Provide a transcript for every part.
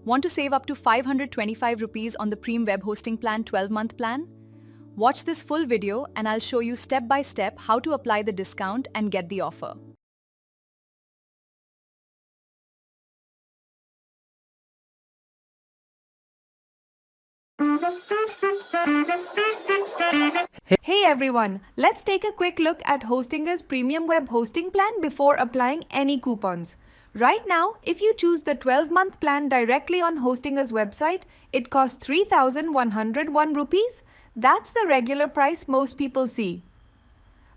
Want to save up to 525 rupees on the Premium Web Hosting Plan 12-month plan? Watch this full video and I'll show you step by step how to apply the discount and get the offer. Hey everyone, let's take a quick look at Hostinger's premium web hosting plan before applying any coupons. Right now, if you choose the 12-month plan directly on Hostinger's website, it costs 3,101 rupees. That's the regular price most people see.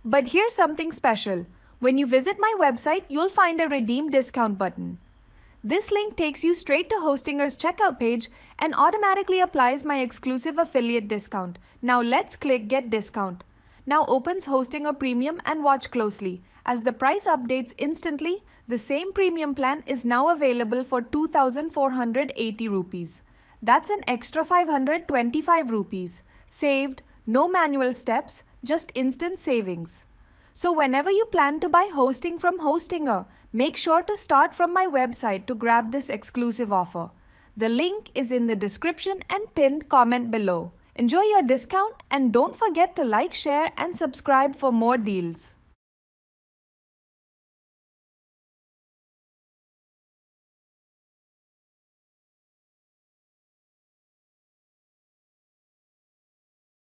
But here's something special. When you visit my website, you'll find a redeem discount button. This link takes you straight to Hostinger's checkout page and automatically applies my exclusive affiliate discount. Now let's click Get Discount. Now opens Hostinger Premium and watch closely. As the price updates instantly, the same premium plan is now available for 2,480 rupees. That's an extra 525 rupees. Saved, no manual steps, just instant savings. So whenever you plan to buy hosting from Hostinger, make sure to start from my website to grab this exclusive offer. The link is in the description and pinned comment below. Enjoy your discount and don't forget to like, share and subscribe for more deals.